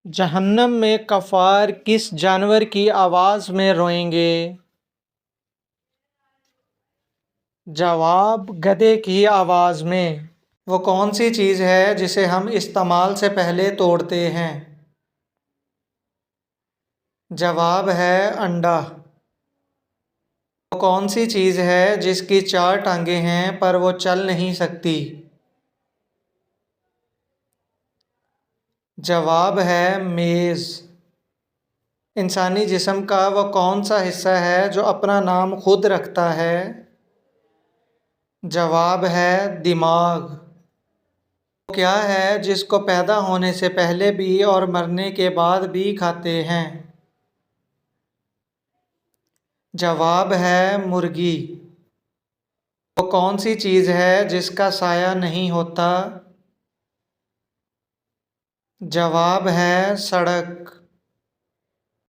जहन्नम में कफ़ार किस जानवर की आवाज़ में रोएंगे? जवाब, गधे की आवाज़ में। वो कौन सी चीज़ है जिसे हम इस्तेमाल से पहले तोड़ते हैं? जवाब है अंडा। वो कौन सी चीज़ है जिसकी 4 टांगें हैं पर वो चल नहीं सकती? जवाब है मेज़। इंसानी जिस्म का वो कौन सा हिस्सा है जो अपना नाम खुद रखता है? जवाब है दिमाग। वो क्या है जिसको पैदा होने से पहले भी और मरने के बाद भी खाते हैं? जवाब है मुर्गी। वो कौन सी चीज़ है जिसका साया नहीं होता? जवाब है सड़क।